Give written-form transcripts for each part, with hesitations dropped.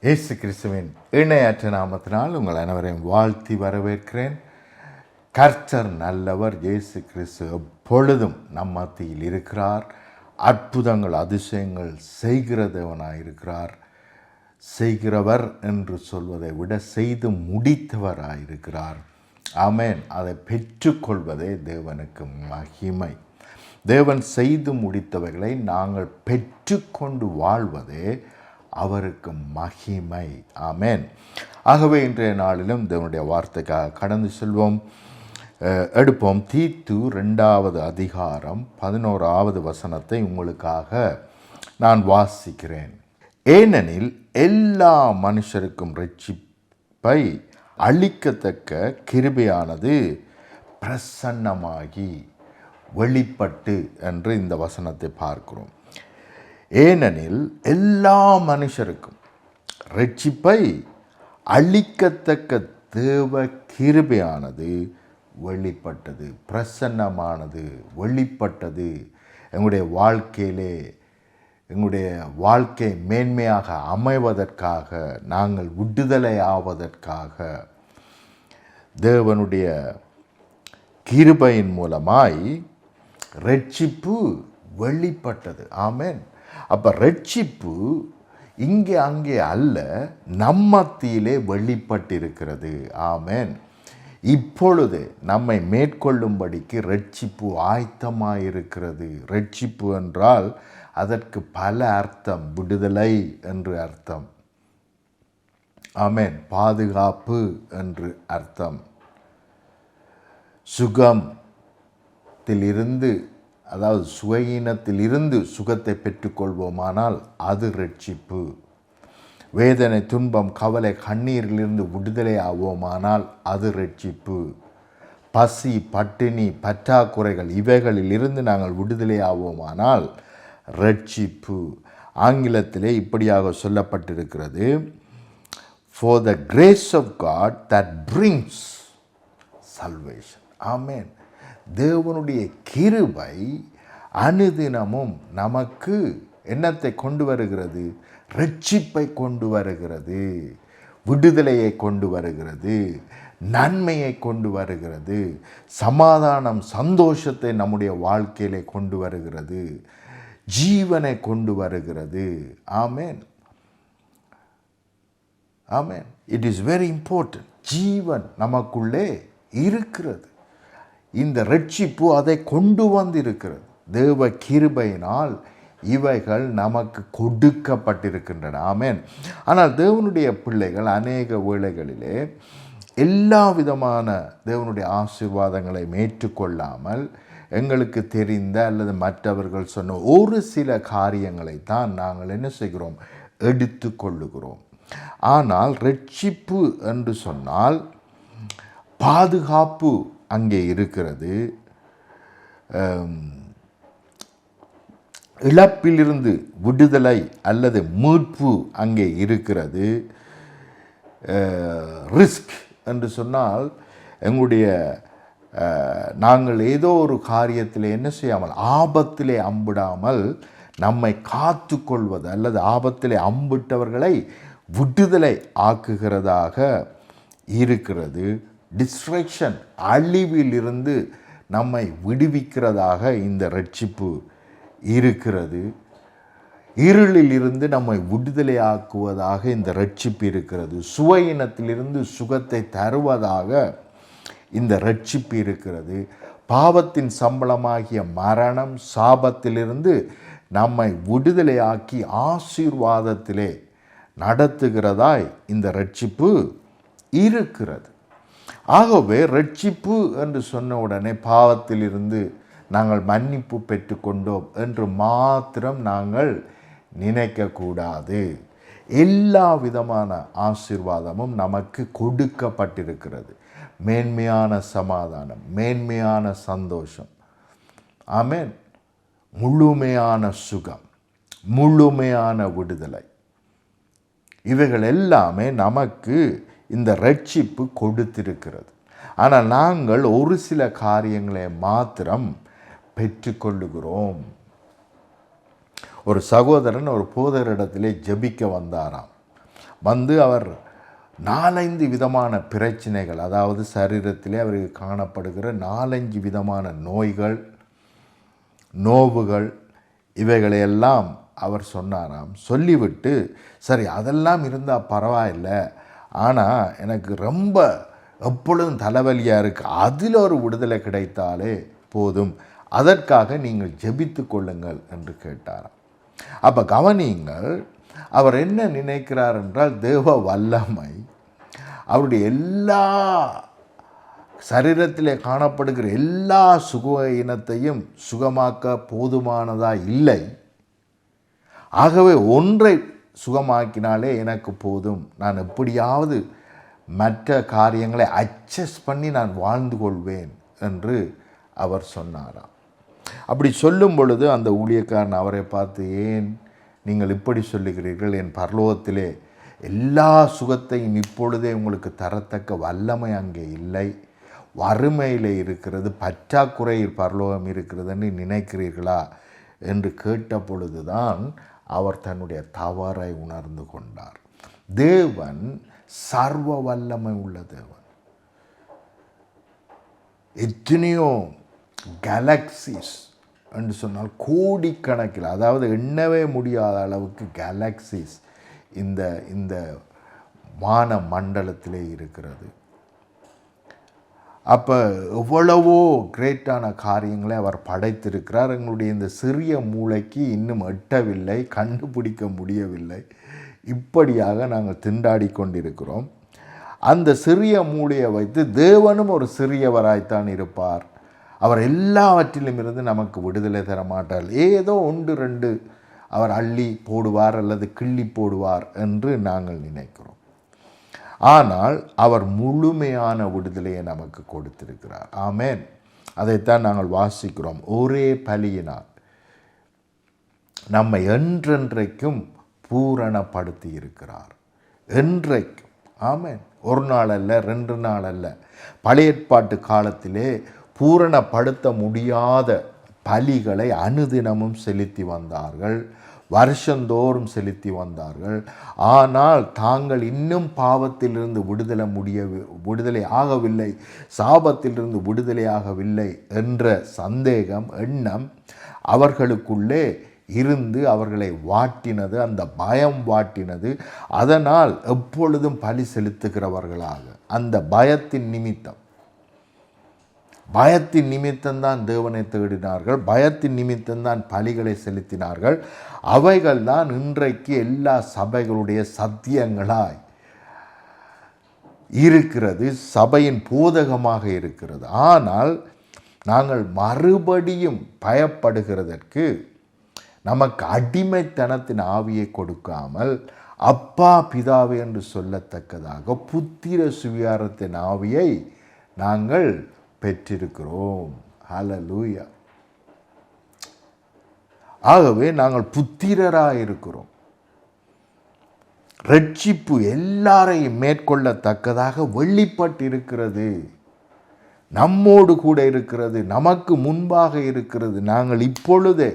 இயேசு கிறிஸ்துவின் இணையற்ற நாமத்தினால் உங்கள் அனைவரையும் வாழ்த்தி வரவேற்கிறேன். கர்த்தர் நல்லவர். இயேசு கிறிஸ்து எப்பொழுதும் நம் மத்தியில் இருக்கிறார். அற்புதங்கள் அதிசயங்கள் செய்கிற தேவனாயிருக்கிறார். செய்கிறவர் என்று சொல்வதை விட செய்து முடித்தவராயிருக்கிறார். ஆமென். அதை பெற்றுக்கொள்வதே தேவனுக்கு மகிமை. தேவன் செய்து முடித்தவைகளை நாங்கள் பெற்றுக்கொண்டு வாழ்வதே அவருக்கு மகிமை. ஆமென். ஆகவே இன்றைய நாளிலும் தேவனுடைய வார்த்தைக்காக கடந்து செல்வோம். எடுப்போம். தீத்து 2வது அதிகாரம் 11வது வசனத்தை உங்களுக்காக நான் வாசிக்கிறேன். ஏனெனில் எல்லா மனுஷருக்கும் இரட்சிப்பை அளிக்கத்தக்க கிருபையானது பிரசன்னமாகி வெளிப்பட்டு என்று இந்த வசனத்தை பார்க்கிறோம். ஏனெனில் எல்லா மனுஷருக்கும் இரட்சிப்பை அளிக்கத்தக்க தேவ கிருபையானது வெளிப்பட்டது, பிரசன்னமானது, வெளிப்பட்டது. எங்களுடைய வாழ்க்கையிலே எங்களுடைய வாழ்க்கை மேன்மையாக அமைவதற்காக, நாங்கள் விடுதலை ஆவதற்காக தேவனுடைய கிருபையின் மூலமாய் இரட்சிப்பு வெளிப்பட்டது. ஆமென். அப்போ இரட்சிப்பு இங்கே அங்கே அல்ல, நம்மத்திலே வெளிப்பட்டிருக்கிறது. ஆமென். இப்பொழுது நம்மை மேற்கொள்ளும்படிக்கு இரட்சிப்பு ஆயத்தமாயிருக்கிறது. இரட்சிப்பு என்றால் அதற்கு பல அர்த்தம். விடுதலை என்று அர்த்தம். ஆமென். பாதுகாப்பு என்று அர்த்தம். சுகத்திலிருந்து, அதாவது சுகீனத்திலிருந்து சுகத்தை பெற்றுக்கொள்வோமானால் அது இரட்சிப்பு. வேதனை, துன்பம், கவலை, கண்ணீரிலிருந்து விடுதலை ஆவோமானால் அது இரட்சிப்பு. பசி, பட்டினி, பற்றாக்குறைகள் இவைகளிலிருந்து நாங்கள் விடுதலை ஆவோமானால் இரட்சிப்பு. ஆங்கிலத்திலே இப்படியாக சொல்லப்பட்டிருக்கிறது, for the grace of God that brings salvation. ஆமென். தேவனுடைய கிருபை அனுதினமும் நமக்கு என்னத்தை கொண்டு வருகிறது? இரட்சிப்பை கொண்டு வருகிறது, விடுதலையை கொண்டு வருகிறது, நன்மையை கொண்டு வருகிறது, சமாதானம், சந்தோஷத்தை நம்முடைய வாழ்க்கையிலே கொண்டு வருகிறது, ஜீவனை கொண்டு வருகிறது. ஆமென். ஆமென். It is very important. ஜீவன் நமக்குள்ளே இருக்கிறது. இந்த இரட்சிப்பு அதை கொண்டு வந்திருக்கிறது. தேவ கிருபையினால் இவைகள் நமக்கு கொடுக்கப்பட்டிருக்கின்றன. ஆமென். ஆனால் தேவனுடைய பிள்ளைகள் அநேக வேளைகளிலே எல்லா விதமான தேவனுடைய ஆசீர்வாதங்களை ஏற்றுக்கொள்ளாமல் எங்களுக்கு தெரிந்த அல்லது மற்றவர்கள் சொன்ன ஒரு சில காரியங்களை தான் நாங்கள் என்ன செய்கிறோம்? எடுத்து கொள்ளுகிறோம். ஆனால் இரட்சிப்பு என்று சொன்னால் பாதுகாப்பு அங்கே இருக்கிறது. இழப்பிலிருந்து விடுதலை அல்லது மீட்பு அங்கே இருக்கிறது. ரிஸ்க் என்று சொன்னால் எங்களுடைய நாங்கள் ஏதோ ஒரு காரியத்தில் என்ன செய்யாமல், ஆபத்திலே அம்பிடாமல் நம்மை காத்து கொள்வது அல்லது ஆபத்திலே அம்பிட்டவர்களை விடுதலை ஆக்குகிறதாக இருக்கிறது. டிஸ்ட்ராக்ஷன், அழிவிலிருந்து நம்மை விடுவிக்கிறதாக இந்த இரட்சிப்பு இருக்கிறது. இருளில் இருந்து நம்மை விடுதலை ஆக்குவதாக இந்த இரட்சிப்பு இருக்கிறது. சுவையினத்திலிருந்து சுகத்தை தருவதாக இந்த இரட்சிப்பு இருக்கிறது. பாவத்தின் சம்பளமாகிய மரணம், சாபத்திலிருந்து நம்மை விடுதலையாக்கி ஆசீர்வாதத்திலே நடத்துகிறதாய் இந்த இரட்சிப்பு இருக்கிறது. ஆகவே இரட்சிப்பு என்று சொன்ன உடனே பாவத்திலிருந்து நாங்கள் மன்னிப்பு பெற்றுக்கொண்டோம் என்று மாத்திரம் நாங்கள் நினைக்கக்கூடாது. எல்லா விதமான ஆசீர்வாதமும் நமக்கு கொடுக்கப்பட்டிருக்கிறது. மேன்மையான சமாதானம், மேன்மையான சந்தோஷம், ஆமென், முழுமையான சுகம், முழுமையான விடுதலை, இவைகள் எல்லாமே நமக்கு இந்த இரட்சிப்பு கொடுத்திருக்கிறது. ஆனால் நாங்கள் ஒரு சில காரியங்களை மாத்திரம் பெற்றுக்கொள்ளுகிறோம். ஒரு சகோதரன் ஒரு போதகரிடத்திலே ஜெபிக்க வந்தாராம். வந்து அவர் 4-5 விதமான பிரச்சனைகள், அதாவது சரீரத்திலே அவருக்கு காணப்படுகிற 4-5 விதமான நோய்கள், நோவுகள், இவைகளையெல்லாம் அவர் சொன்னாராம். சொல்லிவிட்டு, சரி அதெல்லாம் இருந்தால் பரவாயில்லை, ஆனால் எனக்கு ரொம்ப எப்பொழுதும் தலைவலியாக இருக்குது, அதில் ஒரு விடுதலை கிடைத்தாலே போதும், அதற்காக நீங்கள் ஜெபித்து கொள்ளுங்கள் என்று கேட்டாராம். அப்போ கவனியுங்கள், அவர் என்ன நினைக்கிறார் என்றால், தேவ வல்லமை அவருடைய எல்லா சரீரத்திலே காணப்படுகிற எல்லா சுகயினத்தையும் சுகமாக்க போதுமானதாக இல்லை. ஆகவே ஒன்றை சுகமாக்கினாலே எனக்கு போதும், நான் எப்படியாவது மற்ற காரியங்களை அட்ஜஸ்ட் பண்ணி நான் வாழ்ந்து கொள்வேன் என்று அவர் சொன்னாராம். அப்படி சொல்லும் பொழுது அந்த ஊழியக்காரன் அவரை பார்த்து, ஏன் நீங்கள் இப்படி சொல்லுகிறீர்கள்? என் பரலோகத்திலே எல்லா சுகத்தையும் இப்பொழுதே உங்களுக்கு தரத்தக்க வல்லமை அங்கே இல்லை, வறுமையில் இருக்கிறது, பற்றாக்குறையில் பரலோகம் இருக்கிறதுன்னு நினைக்கிறீர்களா என்று கேட்ட பொழுதுதான் அவர் தன்னுடைய தவறை உணர்ந்து கொண்டார். தேவன் சர்வ வல்லமை உள்ள தேவன். எத்தனையோ கேலக்சிஸ் என்று சொன்னால் கோடிக்கணக்கில், அதாவது எண்ணவே முடியாத அளவுக்கு கேலக்சிஸ் இந்த வான மண்டலத்திலே இருக்கிறது. அப்போ எவ்வளவோ கிரேட்டான காரியங்களை அவர் படைத்திருக்கிறார். எங்களுடைய இந்த சிறிய மூளைக்கு இன்னும் எட்டவில்லை, கண்டுபிடிக்க முடியவில்லை. இப்படியாக நாங்கள் திண்டாடி கொண்டிருக்கிறோம். அந்த சிறிய மூளையை வைத்து தேவனும் ஒரு சிறியவராய்த்தான் இருப்பார். அவர் எல்லாவற்றிலும் இருந்து நமக்கு விடுதலை தர மாட்டார். ஏதோ 1-2 அவர் அள்ளி போடுவார் அல்லது கிள்ளி போடுவார் என்று நாங்கள் நினைக்கிறோம். ஆனால் அவர் முழுமையான விடுதலையை நமக்கு கொடுத்திருக்கிறார். ஆமென். அதைத்தான் நாங்கள் வாசிக்கிறோம். ஒரே பலியினால் நம்மை என்றென்றைக்கும் பூரணப்படுத்தி இருக்கிறார். என்றைக்கும். ஆமென். ஒரு நாள் அல்ல, 2 நாள் அல்ல. பழைய ஏற்பாட்டு காலத்திலே பூரணப்படுத்த முடியாத பலிகளை அனுதினமும் செலுத்தி வந்தார்கள், வருஷந்தோறும் செலுத்தி வந்தார்கள். ஆனால் தாங்கள் இன்னும் பாவத்திலிருந்து விடுதலை ஆகவில்லை, சாபத்திலிருந்து விடுதலை ஆகவில்லை என்ற சந்தேகம், எண்ணம் அவர்களுக்குள்ளே இருந்து அவர்களை வாட்டினது. அந்த பயம் வாட்டினது. அதனால் எப்பொழுதும் பலி செலுத்துகிறவர்களாக, அந்த பயத்தின் நிமித்தம்தான் தேவனை தேடினார்கள், பயத்தின் நிமித்தம்தான் பலிகளை செலுத்தினார்கள். அவைகள் தான் இன்றைக்கு எல்லா சபைகளுடைய சத்தியங்களாய் இருக்கிறது, சபையின் போதகமாக இருக்கிறது. ஆனால் நாங்கள் மறுபடியும் பயப்படுகிறதற்கு நமக்கு அடிமைத்தனத்தின் ஆவியை கொடுக்காமல் அப்பா பிதாவே என்று சொல்லத்தக்கதாக புத்திர சுவிகாரத்தின் ஆவியை நாங்கள் பெற்றிருக்கிறோம். ஹல்லேலூயா. ஆகவே நாங்கள் புத்திரராக இருக்கிறோம். ரட்சிப்பு எல்லாரையும் மேற்கொள்ளத்தக்கதாக வெளிப்பட்டு இருக்கிறது, நம்மோடு கூட இருக்கிறது, நமக்கு முன்பாக இருக்கிறது. நாங்கள் இப்பொழுதே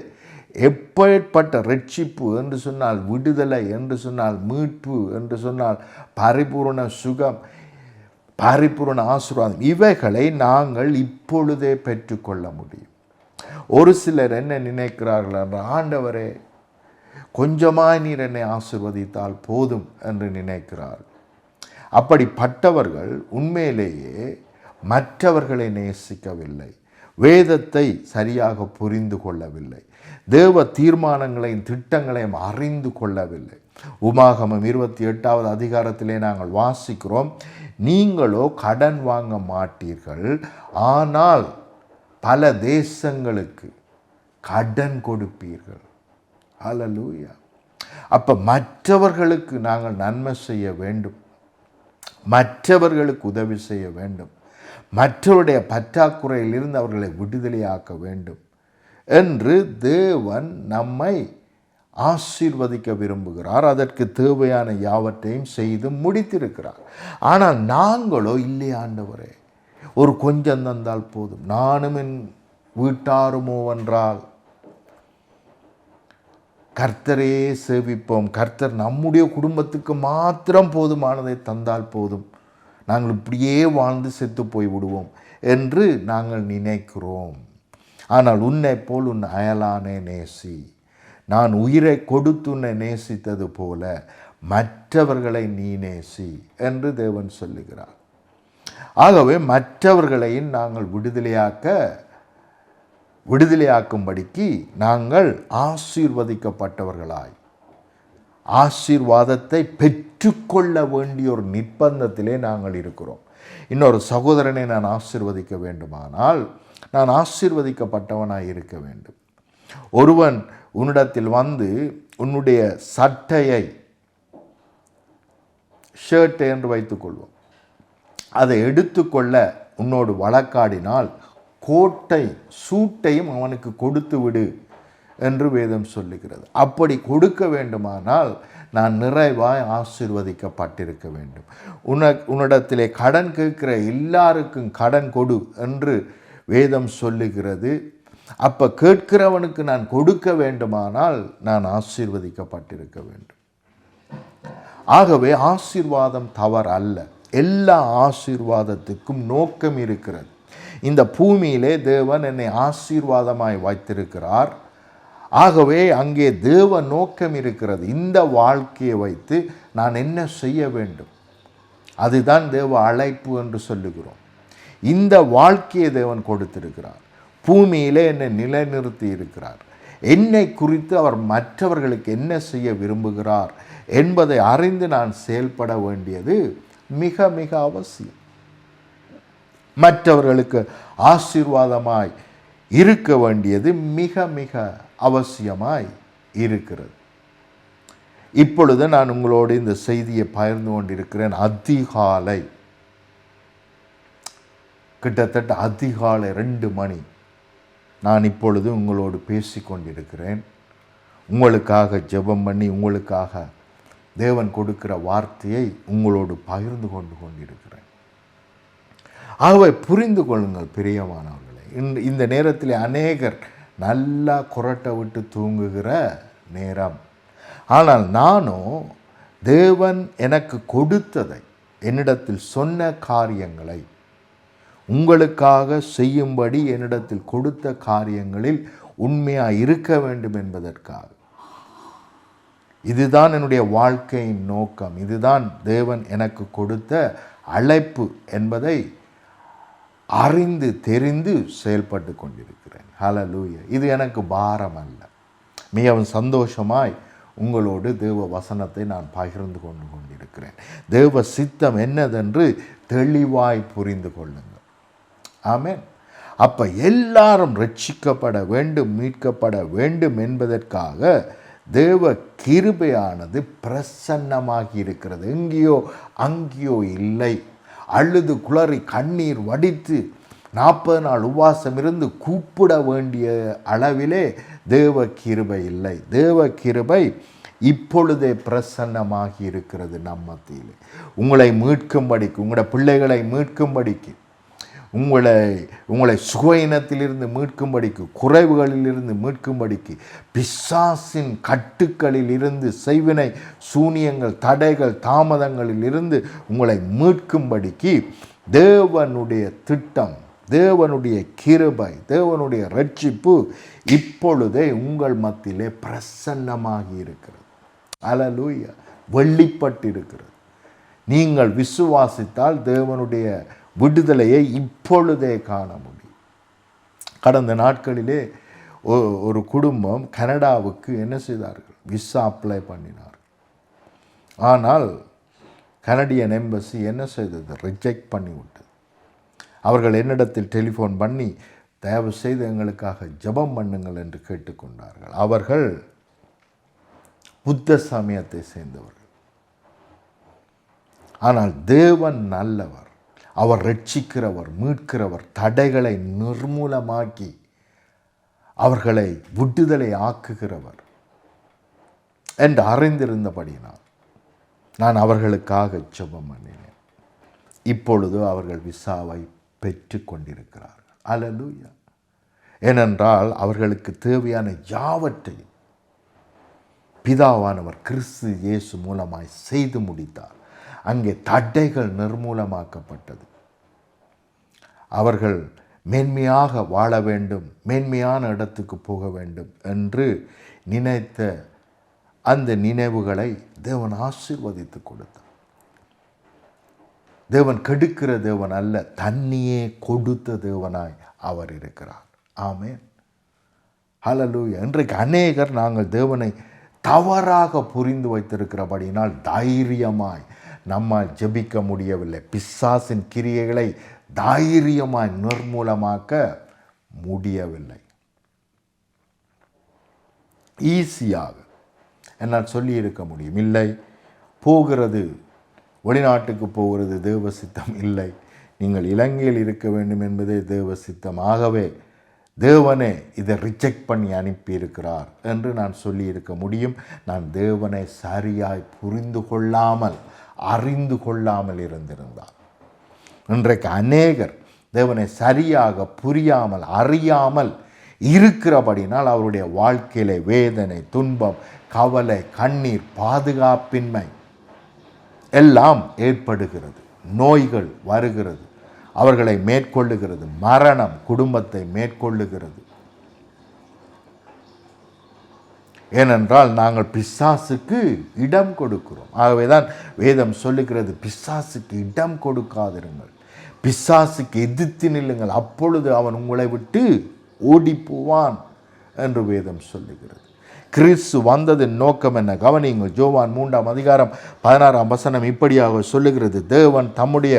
எப்பேற்பட்ட ரட்சிப்பு என்று சொன்னால், விடுதலை என்று சொன்னால், மீட்பு என்று சொன்னால், பரிபூர்ண சுகம், பரிபூர்ண ஆசீர்வாதம், இவைகளை நாங்கள் இப்பொழுதே பெற்றுக்கொள்ள முடியும். ஒரு சிலர் என்ன நினைக்கிறார்கள் என்றால், ஆண்டவரே கொஞ்சமாய் நீர் என்னை ஆசீர்வதித்தால் போதும் என்று நினைக்கிறார்கள். அப்படிப்பட்டவர்கள் உண்மையிலேயே மற்றவர்களை நேசிக்கவில்லை, வேதத்தை சரியாக புரிந்து கொள்ளவில்லை, தேவ தீர்மானங்களையும் திட்டங்களையும் அறிந்து கொள்ளவில்லை. உமாகமம் 28வது அதிகாரத்திலே நாங்கள் வாசிக்கிறோம், நீங்களோ கடன் வாங்க மாட்டீர்கள், ஆனால் பல தேசங்களுக்கு கடன் கொடுப்பீர்கள். ஹல்லேலூயா. அப்போ மற்றவர்களுக்கு நாங்கள் நன்மை செய்ய வேண்டும், மற்றவர்களுக்கு உதவி செய்ய வேண்டும், மற்றவருடைய பற்றாக்குறையிலிருந்து அவர்களை விடுதலையாக்க வேண்டும் என்று தேவன் நம்மை ஆசீர்வதிக்க விரும்புகிறார். அதற்கு தேவையான யாவற்றையும் செய்து முடித்திருக்கிறார். ஆனால் நாங்களோ, இல்லை ஆண்டவரே ஒரு கொஞ்சம் தந்தால் போதும், நானும் என் வீட்டாருமோ என்றால் கர்த்தரே சேவிப்போம், கர்த்தர் நம்முடைய குடும்பத்துக்கு மாத்திரம் போதுமானதை தந்தால் போதும், நாங்கள் இப்படியே வாழ்ந்து செத்து போய் விடுவோம் என்று நாங்கள் நினைக்கிறோம். ஆனால் உன்னை போல் உன் அயலானே நேசி, நான் உயிரை கொடுத்து உன்னை நேசித்தது போல மற்றவர்களை நீ நேசி என்று தேவன் சொல்லுகிறார். ஆகவே மற்றவர்களையும் நாங்கள் விடுதலையாக்கும்படிக்கு நாங்கள் ஆசீர்வதிக்கப்பட்டவர்களாய் ஆசீர்வாதத்தை பெற்றுக்கொள்ள வேண்டிய ஒரு நிர்பந்தத்திலே நாங்கள் இருக்கிறோம். இன்னொரு சகோதரனை நான் ஆசீர்வதிக்க வேண்டுமானால் நான் ஆசீர்வதிக்கப்பட்டவனாய் இருக்க வேண்டும். ஒருவன் உன்னிடத்தில் வந்து உன்னுடைய சட்டையை, ஷர்ட்டை என்று வைத்துக்கொள்வோம், அதை எடுத்துக்கொள்ள உன்னோடு வழக்காடினால் கோட்டை சூட்டையும் அவனுக்கு கொடுத்து விடு என்று வேதம் சொல்லுகிறது. அப்படி கொடுக்க வேண்டுமானால் நான் நிறைவாய் ஆசீர்வதிக்கப்பட்டிருக்க வேண்டும். உன்னிடத்திலே கடன் கேட்கிற எல்லாருக்கும் கடன் கொடு என்று வேதம் சொல்லுகிறது. அப்போ கேட்கிறவனுக்கு நான் கொடுக்க வேண்டுமானால் நான் ஆசீர்வதிக்கப்பட்டிருக்க வேண்டும். ஆகவே ஆசீர்வாதம் தவறு அல்ல. எல்லா ஆசீர்வாதத்துக்கும் நோக்கம் இருக்கிறது. இந்த பூமியிலே தேவன் என்னை ஆசீர்வாதமாய் வைத்திருக்கிறார். ஆகவே அங்கே தேவ நோக்கம் இருக்கிறது. இந்த வாழ்க்கையை வைத்து நான் என்ன செய்ய வேண்டும், அதுதான் தேவ அழைப்பு என்று சொல்லுகிறோம். இந்த வாழ்க்கையை தேவன் கொடுத்திருக்கிறார். பூமியிலே என்னை நிலைநிறுத்தி இருக்கிறார். என்னை குறித்து அவர் மற்றவர்களுக்கு என்ன செய்ய விரும்புகிறார் என்பதை அறிந்து நான் செயல்பட வேண்டியது மிக மிக அவசியம். மற்றவர்களுக்கு ஆசீர்வாதமாய் இருக்க வேண்டியது மிக மிக அவசியமாய் இருக்கிறது. இப்பொழுது நான் உங்களோடு இந்த செய்தியை பகிர்ந்து கொண்டிருக்கிறேன். அதிகாலை, கிட்டத்தட்ட அதிகாலை 2 மணி நான் இப்பொழுது உங்களோடு பேசி கொண்டிருக்கிறேன். உங்களுக்காக ஜெபம் பண்ணி உங்களுக்காக தேவன் கொடுக்கிற வார்த்தையை உங்களோடு பகிர்ந்து கொண்டிருக்கிறேன். ஆகவே புரிந்து கொள்ளுங்கள் பிரியமானவர்களே, இந்த நேரத்தில் அநேகர் நல்லா குரட்டை விட்டு தூங்குகிற நேரம். ஆனால் நானும் தேவன் எனக்கு கொடுத்ததை, என்னிடத்தில் சொன்ன காரியங்களை உங்களுக்காக செய்யும்படி என்னிடத்தில் கொடுத்த காரியங்களில் உண்மையாக இருக்க வேண்டும் என்பதற்காக. இதுதான் என்னுடைய வாழ்க்கையின் நோக்கம், இதுதான் தேவன் எனக்கு கொடுத்த அழைப்பு என்பதை அறிந்து தெரிந்து செயல்பட்டு கொண்டிருக்கிறேன். ஹல்லேலூயா. இது எனக்கு பாரம் அல்ல. மிகவும் சந்தோஷமாய் உங்களோடு தேவ வசனத்தை நான் பகிர்ந்து கொண்டிருக்கிறேன். தேவ சித்தம் என்னதென்று தெளிவாய் புரிந்து கொள்ளுங்கள். ஆமென். அப்போ எல்லாரும் ரட்சிக்கப்பட வேண்டும், மீட்கப்பட வேண்டும் என்பதற்காக தேவ கிருபையானது பிரசன்னமாகி இருக்கிறது. எங்கேயோ அங்கேயோ இல்லை. அழுது குளறி கண்ணீர் வடித்து 40 நாள் உபவாசம் இருந்து கூப்பிட வேண்டிய அளவிலே தேவ கிருபை இல்லை. தேவ கிருபை இப்பொழுதே பிரசன்னமாகி இருக்கிறது நம் மத்தியிலே. உங்களை மீட்கும்படிக்கு, உங்களுடைய பிள்ளைகளை மீட்கும்படிக்கு, உங்களை சுகயினத்திலிருந்து மீட்கும்படிக்கு, குறைவுகளிலிருந்து மீட்கும்படிக்கு, பிசாசின் கட்டுக்களில் இருந்து, செய்வினை சூனியங்கள், தடைகள், தாமதங்களில் இருந்து உங்களை மீட்கும்படிக்கு தேவனுடைய திட்டம், தேவனுடைய கிருபை, தேவனுடைய ரட்சிப்பு இப்பொழுதே உங்கள் மத்தியிலே பிரசன்னமாகி இருக்கிறது. ஹல்லேலூயா. வெளிப்பட்டிருக்கிறது. நீங்கள் விசுவாசித்தால் தேவனுடைய விடுதலையை இப்பொழுதே காண முடியும். கடந்த நாட்களிலே ஒரு குடும்பம் கனடாவுக்கு என்ன செய்தார்கள், விசா அப்ளை பண்ணினார். ஆனால் கனடியன் எம்பசி என்ன செய்தது, ரிஜெக்ட் பண்ணிவிட்டது. அவர்கள் என்னிடத்தில் டெலிஃபோன் பண்ணி தயவு செய்து எங்களுக்காக ஜெபம் பண்ணுங்கள் என்று கேட்டுக்கொண்டார்கள். அவர்கள் புத்த சமயத்தை சேர்ந்தவர்கள். ஆனால் தேவன் நல்லவர், அவர் ரட்சிக்கிறவர், மீட்கிறவர், தடைகளை நிர்மூலமாக்கி அவர்களை விடுதலை ஆக்குகிறவர் என்று அறிந்திருந்தபடியினால் நான் அவர்களுக்காக ஜெபம் பண்ணினேன். இப்பொழுது அவர்கள் விசாவை பெற்று கொண்டிருக்கிறார்கள். ஹல்லேலூயா. ஏனென்றால் அவர்களுக்கு தேவையான யாவற்றையும் பிதாவானவர் கிறிஸ்து இயேசு மூலமாய் செய்து முடித்தார். அங்கே தடைகள் நிர்மூலமாக்கப்பட்டது. அவர்கள் மேன்மையாக வாழ வேண்டும், மேன்மையான இடத்துக்கு போக வேண்டும் என்று நினைத்த அந்த நினைவுகளை தேவன் ஆசீர்வதித்து கொடுத்தார். தேவன் கெடுக்கிற தேவன் அல்ல, தன்னையே கொடுத்த தேவனாய் அவர் இருக்கிறார். ஆமென், ஹல்லேலூயா. இன்றைக்கு அநேகர் நாங்கள் தேவனை தவறாக புரிந்து வைத்திருக்கிறபடியினால் தைரியமாய் நம்மால் ஜெபிக்க முடியவில்லை. பிசாசின் கிரியைகளை தைரியமாய் நிர்மூலமாக்க முடியவில்லை. ஈஸியாக என்னால் சொல்லி இருக்க முடியும். இல்லை, போகிறது வெளிநாட்டுக்கு போகிறது தேவ சித்தம் இல்லை, நீங்கள் இலங்கையில் இருக்க வேண்டும் என்பதே தேவ சித்தம், ஆகவே தேவனே இதை ரிஜெக்ட் பண்ணி அனுப்பியிருக்கிறார் என்று நான் சொல்லியிருக்க முடியும். நான் தேவனை சரியாய் புரிந்து கொள்ளாமல் அறிந்து கொள்ளாமல் இருந்திருந்தார். இன்றைக்கு அநேகர் தேவனை சரியாக புரியாமல் அறியாமல் இருக்கிறபடினால் அவருடைய வாழ்க்கையிலே வேதனை, துன்பம், கவலை, கண்ணீர், பாதுகாப்பின்மை எல்லாம் ஏற்படுகிறது. நோய்கள் வருகிறது, அவர்களை மேற்கொள்ளுகிறது. மரணம் குடும்பத்தை மேற்கொள்ளுகிறது. ஏனென்றால் நாங்கள் பிசாசுக்கு இடம் கொடுக்கிறோம். ஆகவேதான் வேதம் சொல்லுகிறது, பிசாசுக்கு இடம் கொடுக்காதிருங்கள், பிசாசுக்கு எதிர்த்து நில்லுங்கள், அப்பொழுது அவன் உங்களை விட்டு ஓடி போவான் என்று வேதம் சொல்லுகிறது. கிறிஸ்து வந்ததின் நோக்கம் என்ன? கவனியுங்கள். யோவான் 3:16 இப்படியாக சொல்லுகிறது, தேவன் தம்முடைய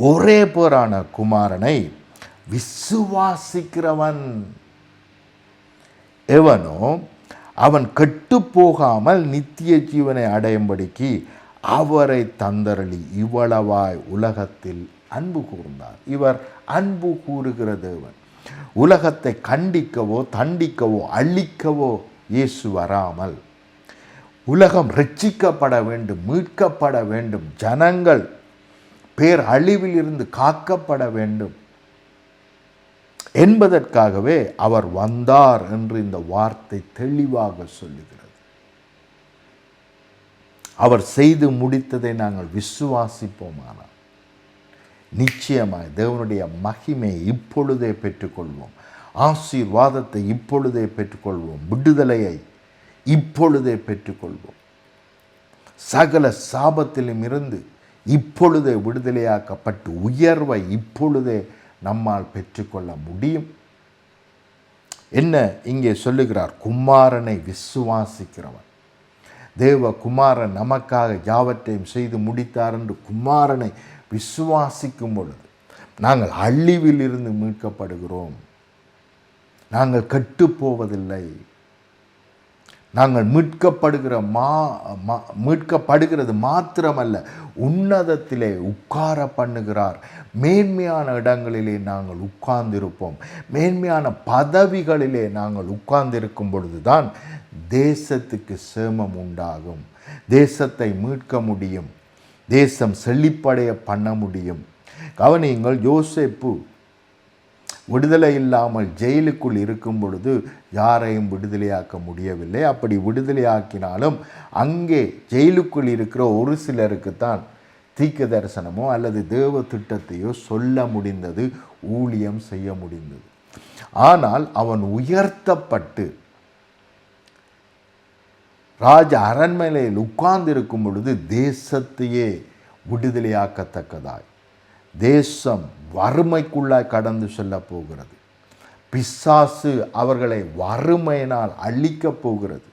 ஒரே பேரான குமாரனை விசுவாசிக்கிறவன் எவனோ அவன் கெட்டு போகாமல் நித்திய ஜீவனை அடையும்படிக்கு அவரை தந்தரளி இவ்வளவாய் உலகத்தில் அன்பு கூர்ந்தார். இவர் அன்பு கூறுகிற தேவன். உலகத்தை கண்டிக்கவோ தண்டிக்கவோ அழிக்கவோ இயேசு வராமல் உலகம் ரட்சிக்கப்பட வேண்டும், மீட்கப்பட வேண்டும், ஜனங்கள் பேர் அழிவில் இருந்து காக்கப்பட வேண்டும் என்பதற்காகவே அவர் வந்தார் என்று இந்த வார்த்தை தெளிவாக சொல்லுகிறது. அவர் செய்து முடித்ததை நாங்கள் விசுவாசிப்போமானால் நிச்சயமாய் தேவனுடைய மகிமையை இப்பொழுதே பெற்றுக்கொள்வோம், ஆசீர்வாதத்தை இப்பொழுதே பெற்றுக்கொள்வோம், விடுதலையை இப்பொழுதே பெற்றுக்கொள்வோம், சகல சாபத்திலும் இருந்து இப்பொழுதே விடுதலையாக்கப்பட்டு உயர்வை இப்பொழுதே நம்மால் பெற்றுக்கொள்ள முடியும். என்ன இங்கே சொல்லுகிறார்? குமாரனை விசுவாசிக்கிறவன். தேவ குமாரன் நமக்காக யாவற்றையும் செய்து முடித்தார் என்று குமாரனை விசுவாசிக்கும் பொழுது நாங்கள் அழிவில் இருந்து மீட்கப்படுகிறோம். நாங்கள் கெட்டுப்போவதில்லை. நாங்கள் மீட்கப்படுகிறது மாத்திரமல்ல, உன்னதத்திலே உட்கார பண்ணுகிறார். மேன்மையான இடங்களிலே நாங்கள் உட்கார்ந்திருப்போம். மேன்மையான பதவிகளிலே நாங்கள் உட்கார்ந்திருக்கும் பொழுதுதான் தேசத்துக்கு சேமம் உண்டாகும், தேசத்தை மீட்க முடியும், தேசம் செழிப்படைய பண்ண முடியும். கவனியுங்கள், யோசேப்பு விடுதலை இல்லாமல் ஜெயிலுக்குள் இருக்கும் பொழுது யாரையும் விடுதலையாக்க முடியவில்லை. அப்படி விடுதலையாக்கினாலும் அங்கே ஜெயிலுக்குள் இருக்கிற ஒரு சிலருக்குத்தான் தீர்க்க தரிசனமோ அல்லது தேவ திட்டத்தையோ சொல்ல முடிந்தது, ஊழியம் செய்ய முடிந்தது. ஆனால் அவன் உயர்த்தப்பட்டு ராஜ அரண்மனையில் உட்கார்ந்திருக்கும் பொழுது தேசத்தையே விடுதலையாக்கத்தக்கதாய் தேசம் வறுமைக்குள்ளாய் கடந்து செல்ல போகிறது. பிசாசு அவர்களை வறுமையினால் அழிக்கப் போகிறது.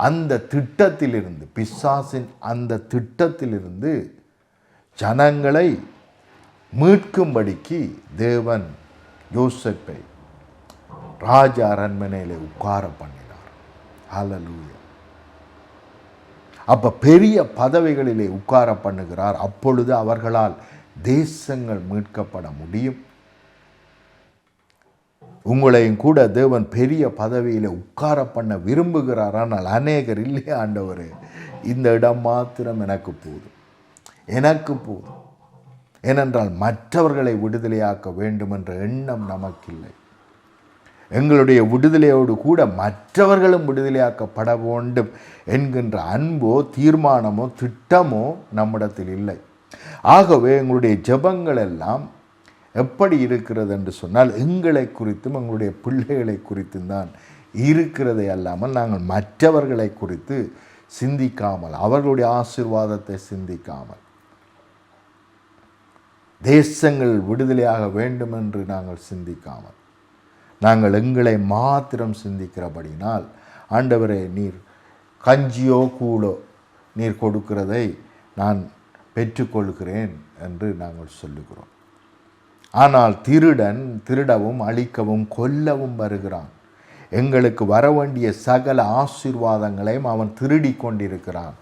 அந்த திட்டத்திலிருந்து, பிசாசின் அந்த திட்டத்திலிருந்து ஜனங்களை மீட்கும்படிக்கு தேவன் யோசேப்பை ராஜ அரண்மனையிலே உட்கார பண்ணினார். ஹல்லேலூயா. அப்ப பெரிய பதவிகளிலே உட்கார பண்ணுகிறார். அப்பொழுது அவர்களால் தேசங்கள் மீட்கப்பட முடியும். உங்களையும் கூட தேவன் பெரிய பதவியில் உட்கார பண்ண விரும்புகிறார். ஆனால் அநேகர், இல்லையா ஆண்டவரே, இந்த இடம் மாத்திரம் எனக்கு போதும், எனக்கு போதும். ஏனென்றால் மற்றவர்களை விடுதலையாக்க வேண்டும் என்ற எண்ணம் நமக்கில்லை. எங்களுடைய விடுதலையோடு கூட மற்றவர்களும் விடுதலையாக்கப்பட வேண்டும் என்கின்ற அன்போ தீர்மானமோ திட்டமோ நம்மிடத்தில் இல்லை. ஆகவே எங்களுடைய ஜெபங்கள் எல்லாம் எப்படி இருக்கிறது என்று சொன்னால் எங்களை குறித்தும் எங்களுடைய பிள்ளைகளை குறித்தும் தான் இருக்கிறதை அல்லாமல் நாங்கள் மற்றவர்களை குறித்து சிந்திக்காமல், அவர்களுடைய ஆசீர்வாதத்தை சிந்திக்காமல், தேசங்கள் விடுதலையாக வேண்டும் என்று நாங்கள் சிந்திக்காமல், நாங்கள் எங்களை மாத்திரம் சிந்திக்கிறபடினால், ஆண்டவரே நீர் கஞ்சியோ கூழோ நீர் கொடுக்கிறதை நான் பெற்றுக்கொள்கிறேன் என்று நாங்கள் சொல்லுகிறோம். ஆனால் திருடன் திருடவும் அழிக்கவும் கொல்லவும் வருகிறான். எங்களுக்கு வர வேண்டிய சகல ஆசீர்வாதங்களையும் அவன் திருடி கொண்டிருக்கிறான்.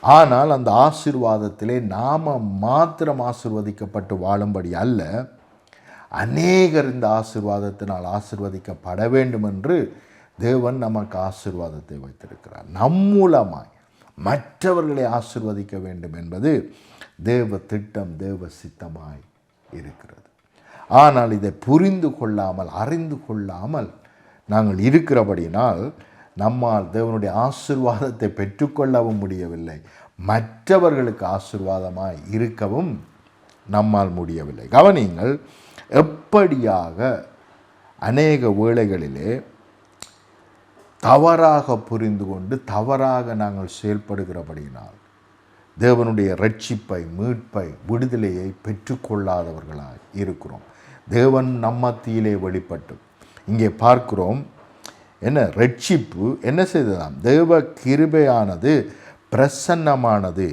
ஆனால் அந்த ஆசீர்வாதத்திலே நாம் மாத்திரம் ஆசீர்வதிக்கப்பட்டு வாழும்படி அல்ல, அநேகர் இந்த ஆசீர்வாதத்தினால் ஆசீர்வதிக்கப்பட வேண்டும் என்று தேவன் நமக்கு ஆசீர்வாதத்தை வைத்திருக்கிறார். நம் மூலமாய் மற்றவர்களை ஆசீர்வதிக்க வேண்டும் என்பது தேவ திட்டம், தேவ சித்தமாய் இருக்கிறது. ஆனால் இதை புரிந்து கொள்ளாமல், அறிந்து கொள்ளாமல் நாங்கள் இருக்கிறபடினால் நம்மால் தேவனுடைய ஆசீர்வாதத்தை பெற்றுக்கொள்ளவும் முடியவில்லை, மற்றவர்களுக்கு ஆசீர்வாதமாய் இருக்கவும் நம்மால் முடியவில்லை. கவனியுங்கள், எப்படியாக அநேக வேளைகளிலே தவறாக புரிந்து கொண்டு தவறாக நாங்கள் செயல்படுகிறபடியினால் தேவனுடைய ரட்சிப்பை, மீட்பை, விடுதலையை பெற்றுக்கொள்ளாதவர்களாய் இருக்கிறோம். தேவன் நம்மத்தியிலே வெளிப்பட்டு இங்கே பார்க்கிறோம். என்ன ரட்சிப்பு என்ன செய்ததாம்? தேவ கிருபையானது பிரசன்னமானது,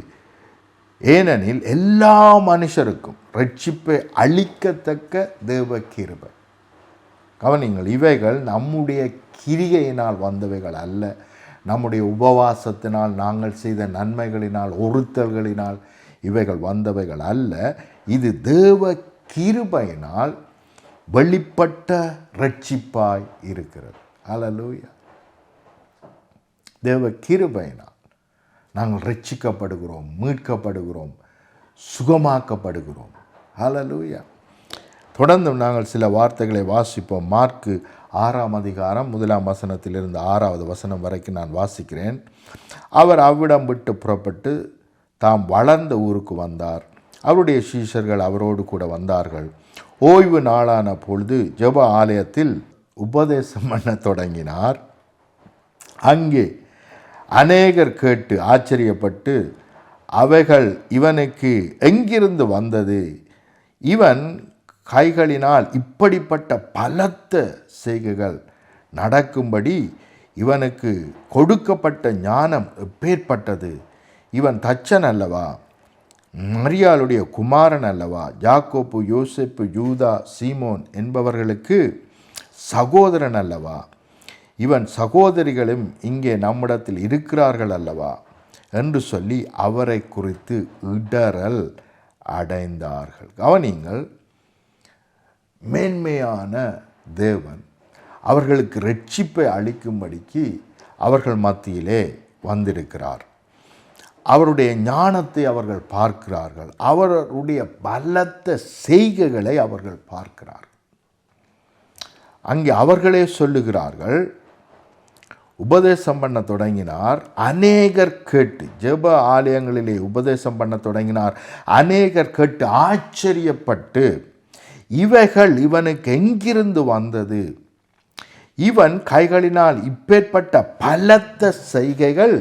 ஏனெனில் எல்லா மனுஷருக்கும் ரட்சிப்பை அளிக்கத்தக்க தேவ கிருபை. கவனிங்கள், இவைகள் நம்முடைய கிரிகையினால் வந்தவைகள் அல்ல, நம்முடைய உபவாசத்தினால் நாங்கள் செய்த நன்மைகளினால் ஒருத்தல்களினால் இவைகள் வந்தவைகள் அல்ல. இது தேவ கிருபையினால் வெளிப்பட்ட ரட்சிப்பாய் இருக்கிறது. அல்லேலூயா. தேவ கிருபையினால் நாங்கள் ரட்சிக்கப்படுகிறோம், மீட்கப்படுகிறோம், சுகமாக்கப்படுகிறோம். அல்லேலூயா. தொடர்ந்து நாங்கள் சில வார்த்தைகளை வாசிப்போம். மார்க்கு 6ஆம் அதிகாரம் 1ஆம் வசனத்திலிருந்து 6வது வசனம் வரைக்கும் நான் வாசிக்கிறேன். அவர் அவ்விடம் விட்டு புறப்பட்டு தாம் வளர்ந்த ஊருக்கு வந்தார். அவருடைய சீஷர்கள் அவரோடு கூட வந்தார்கள். ஓய்வு நாளான பொழுது ஜெப ஆலயத்தில் உபதேசம் பண்ண தொடங்கினார். அங்கே அநேகர் கேட்டு ஆச்சரியப்பட்டு, அவைகள் இவனுக்கு எங்கிருந்து வந்தது? இவன் கைகளினால் இப்படிப்பட்ட பலத்த செய்கைகள் நடக்கும்படி இவனுக்கு கொடுக்கப்பட்ட ஞானம் எப்பேற்பட்டது? இவன் தச்சன் அல்லவா? மரியாளுடைய குமாரன் அல்லவா? யாக்கோப்பு, யோசேப்பு, யூதா, சீமோன் என்பவர்களுக்கு சகோதரன் அல்லவா? இவன் சகோதரிகளும் இங்கே நம்மிடத்தில் இருக்கிறார்கள் அல்லவா என்று சொல்லி அவரை குறித்து இடறல் அடைந்தார்கள். கவனிங்கள், மேன்மையான தேவன் அவர்களுக்கு இரட்சிப்பை அளிக்கும்படிக்கு அவர்கள் மத்தியிலே வந்திருக்கிறார். அவருடைய ஞானத்தை அவர்கள் பார்க்கிறார்கள், அவருடைய பலத்த செய்கைகளை அவர்கள் பார்க்கிறார்கள். அங்கே அவர்களே சொல்லுகிறார்கள், உபதேசம் பண்ண தொடங்கினார். அநேகர் கேட்டு, ஜெப ஆலயங்களிலே உபதேசம் பண்ண தொடங்கினார். அநேகர் கேட்டு ஆச்சரியப்பட்டு, இவைகள் இவனுக்கு எங்கிருந்து வந்தது? இவன் கைகளினால் இப்பேற்பட்ட பலத்த செய்கைகள்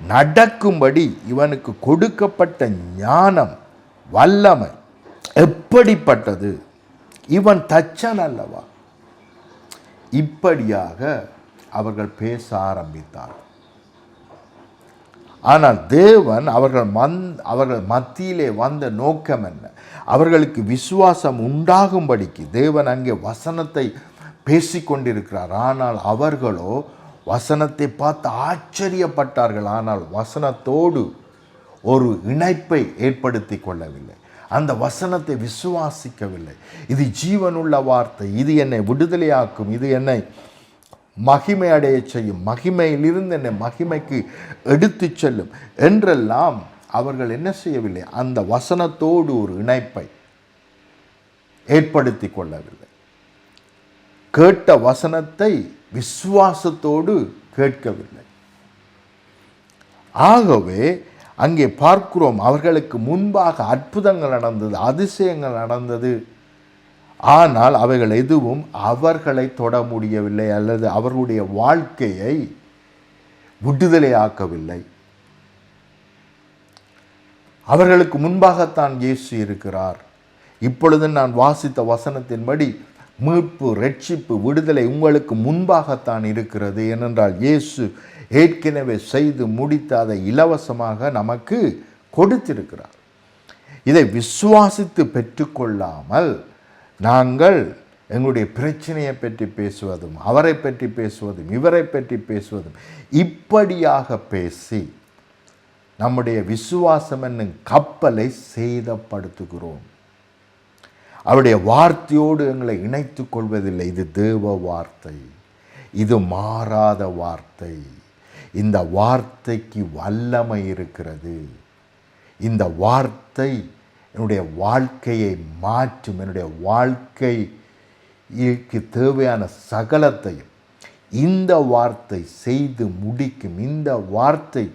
நடக்கும்படி இவனுக்கு கொடுக்கப்பட்ட ஞானம், வல்லமை எப்படிப்பட்டது? இவன் தச்சன் அல்லவா? இப்படியாக அவர்கள் பேச ஆரம்பித்தார். ஆனால் தேவன் அவர்கள் மத்தியிலே வந்த நோக்கம் என்ன? அவர்களுக்கு விசுவாசம் உண்டாகும்படிக்கு தேவன் அங்கே வசனத்தை பேசிக்கொண்டிருக்கிறார். ஆனால் அவர்களோ வசனத்தை பார்த்து ஆச்சரியப்பட்டார்கள். ஆனால் வசனத்தோடு ஒரு இணைப்பை ஏற்படுத்தி கொள்ளவில்லை, அந்த வசனத்தை விசுவாசிக்கவில்லை. இது ஜீவனுள்ள வார்த்தை, இது என்னை விடுதலையாக்கும், இது என்னை மகிமை அடைய செய்யும், மகிமையிலிருந்து என்னை மகிமைக்கு எடுத்து செல்லும் என்றெல்லாம் அவர்கள் என்ன செய்யவில்லை, அந்த வசனத்தோடு ஒரு இணைப்பை ஏற்படுத்தி கொள்ளவில்லை. கேட்ட வசனத்தை விசுவாசத்தோடு கேட்கவில்லை. ஆகவே அங்கே பார்க்கிறோம், அவர்களுக்கு முன்பாக அற்புதங்கள் நடந்தது, அதிசயங்கள் நடந்தது. ஆனால் அவைகள் எதுவும் அவர்களை தொட முடியவில்லை அல்லது அவர்களுடைய வாழ்க்கையை விடுதலையாக்கவில்லை. அவர்களுக்கு முன்பாகத்தான் இயேசு இருக்கிறார். இப்பொழுது நான் வாசித்த வசனத்தின்படி மீட்பு, ரட்சிப்பு, விடுதலை உங்களுக்கு முன்பாகத்தான் இருக்கிறது. ஏனென்றால் இயேசு ஏற்கனவே செய்து முடித்த அதை இலவசமாக நமக்கு கொடுத்திருக்கிறார். இதை விசுவாசித்து பெற்றுக்கொள்ளாமல் நாங்கள் எங்களுடைய பிரச்சனையை பற்றி பேசுவதும், அவரை பற்றி பேசுவதும், இவரை பற்றி பேசுவதும், இப்படியாக பேசி நம்முடைய விசுவாசம் என்னும் கப்பலை சேதப்படுத்துகிறோம். அவருடைய வார்த்தையோடு எங்களை இணைத்துக் கொள்வதில்லை. இது தேவ வார்த்தை, இது மாறாத வார்த்தை. இந்த வார்த்தைக்கு வல்லமை இருக்கிறது. இந்த வார்த்தை என்னுடைய வாழ்க்கையை மாற்றும். என்னுடைய வாழ்க்கைக்கு தேவையான சகலத்தையும் இந்த வார்த்தை செய்து முடிக்கும். இந்த வார்த்தை